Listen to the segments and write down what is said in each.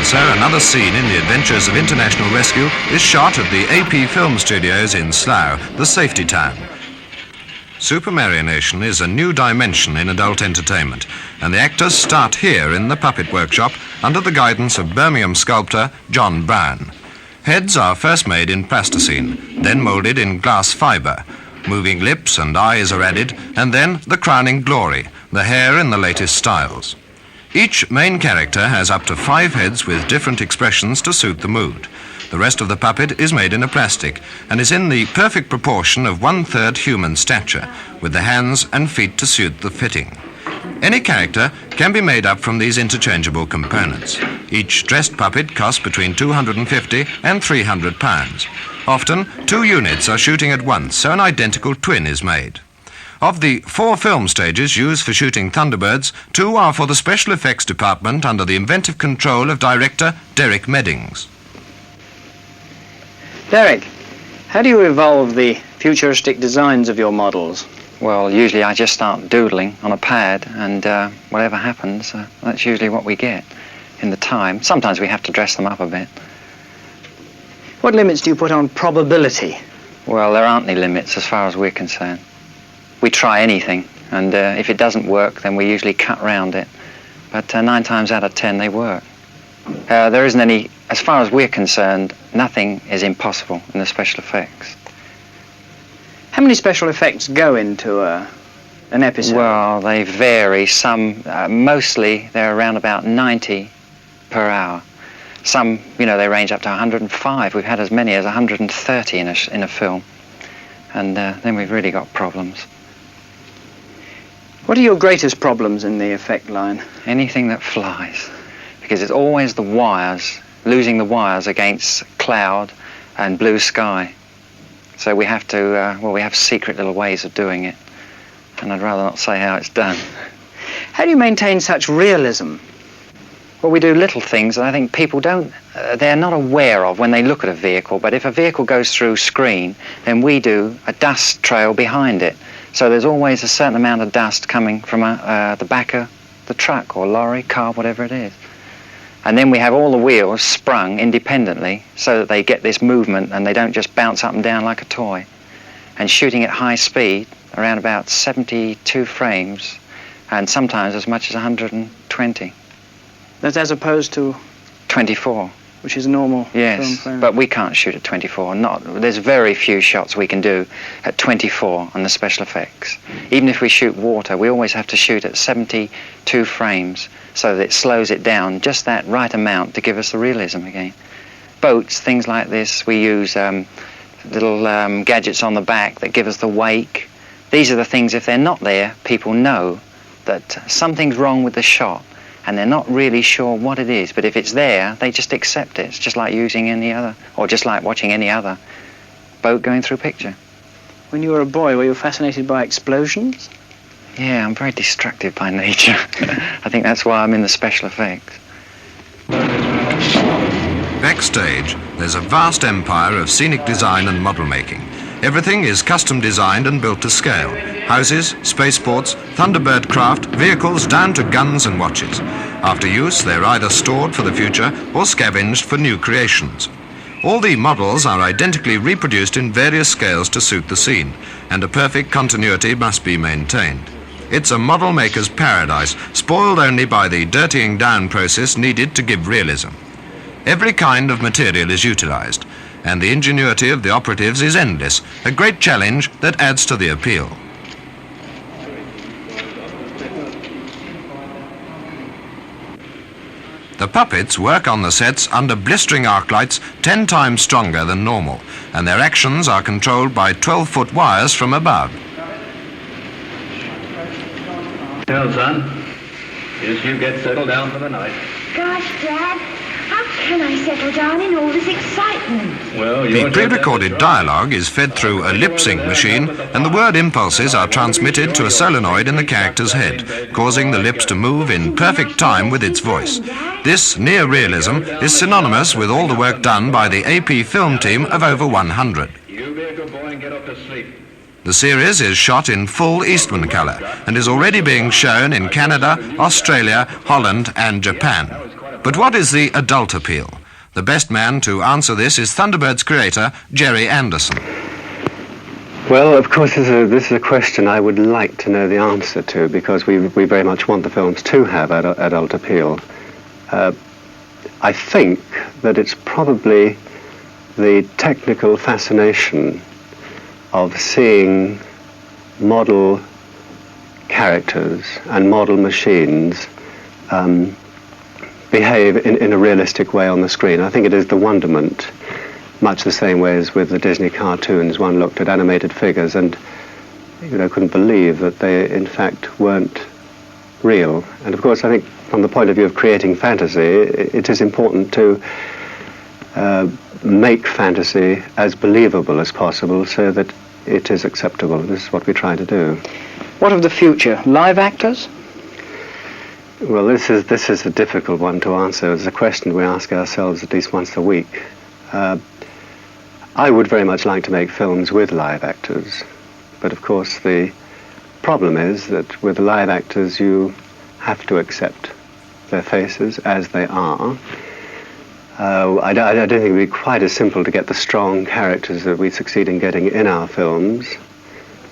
Officer, another scene in the adventures of international rescue is shot at the AP Film Studios in Slough, the safety town. Supermarionation is a new dimension in adult entertainment, and the actors start here in the puppet workshop under the guidance of Birmingham sculptor John Brown. Heads are first made in plasticine, then moulded in glass fibre. Moving lips and eyes are added, and then the crowning glory, the hair in the latest styles. Each main character has up to 5 heads with different expressions to suit the mood. The rest of the puppet is made in a plastic and is in the perfect proportion of 1/3 human stature, with the hands and feet to suit the fitting. Any character can be made up from these interchangeable components. Each dressed puppet costs between £250 and £300. Often, 2 units are shooting at once, so an identical twin is made. Of the 4 film stages used for shooting Thunderbirds, 2 are for the special effects department under the inventive control of director Derek Meddings. Derek, how do you evolve the futuristic designs of your models? Well, usually I just start doodling on a pad, and whatever happens, that's usually what we get in the time. Sometimes we have to dress them up a bit. What limits do you put on probability? Well, there aren't any limits as far as we're concerned. We try anything, and if it doesn't work, then we usually cut round it. But 9 times out of 10, they work. There isn't any, as far as we're concerned, nothing is impossible in the special effects. How many special effects go into an episode? Well, they vary. Some, mostly, they're around about 90 per hour. Some, they range up to 105. We've had as many as 130 in a film. And then we've really got problems. What are your greatest problems in the effect line? Anything that flies. Because it's always the wires, losing the wires against cloud and blue sky. So we have to, we have secret little ways of doing it. And I'd rather not say how it's done. How do you maintain such realism? Well, we do little things that I think people they're not aware of when they look at a vehicle. But if a vehicle goes through screen, then we do a dust trail behind it. So there's always a certain amount of dust coming from the back of the truck or lorry, car, whatever it is. And then we have all the wheels sprung independently so that they get this movement and they don't just bounce up and down like a toy. And shooting at high speed, around about 72 frames, and sometimes as much as 120. That's as opposed to? 24. Which is normal film Yes, frame. but we can't shoot at 24. There's very few shots we can do at 24 on the special effects. Even if we shoot water, we always have to shoot at 72 frames so that it slows it down just that right amount to give us the realism again. Boats, things like this, we use little gadgets on the back that give us the wake. These are the things, if they're not there, people know that something's wrong with the shot. And they're not really sure what it is, but if it's there, they just accept it. It's just like using any other, or just like watching any other boat going through picture. When you were a boy, were you fascinated by explosions? Yeah, I'm very destructive by nature. I think that's why I'm in the special effects. Backstage, there's a vast empire of scenic design and model making. Everything is custom designed and built to scale. Houses, spaceports, Thunderbird craft, vehicles down to guns and watches. After use, they're either stored for the future or scavenged for new creations. All the models are identically reproduced in various scales to suit the scene, and a perfect continuity must be maintained. It's a model maker's paradise, spoiled only by the dirtying down process needed to give realism. Every kind of material is utilized, and the ingenuity of the operatives is endless, a great challenge that adds to the appeal. The puppets work on the sets under blistering arc lights 10 times stronger than normal, and their actions are controlled by 12-foot wires from above. Well, son, guess you get settled down for the night. Gosh, Dad, how can I settle down in all this excitement? Well, The pre-recorded dialogue is fed through a lip-sync machine, and the word impulses are transmitted to a solenoid in the character's head, causing the lips to move in perfect time with its voice. This near realism is synonymous with all the work done by the AP film team of over 100. You be a good boy and get off to sleep. The series is shot in full Eastman colour and is already being shown in Canada, Australia, Holland and Japan. That was quite a But what is the adult appeal? The best man to answer this is Thunderbirds creator Jerry Anderson. Well, of course, this is a question I would like to know the answer to, because we very much want the films to have adult appeal. I think that it's probably the technical fascination of seeing model characters and model machines behave in a realistic way on the screen. I think it is the wonderment, much the same way as with the Disney cartoons. One looked at animated figures and couldn't believe that they in fact weren't real. And of course, I think from the point of view of creating fantasy, it is important to make fantasy as believable as possible so that it is acceptable. This is what we try to do. What of the future? Live actors? Well, this is a difficult one to answer. It's a question we ask ourselves at least once a week. I would very much like to make films with live actors, but of course the problem is that with live actors you have to accept their faces as they are. I don't think it would be quite as simple to get the strong characters that we succeed in getting in our films.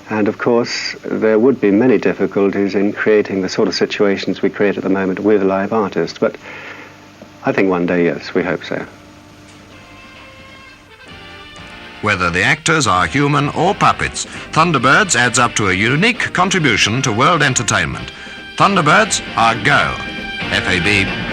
And of course, there would be many difficulties in creating the sort of situations we create at the moment with live artists. But I think one day, yes, we hope so. Whether the actors are human or puppets, Thunderbirds adds up to a unique contribution to world entertainment. Thunderbirds are Go. FAB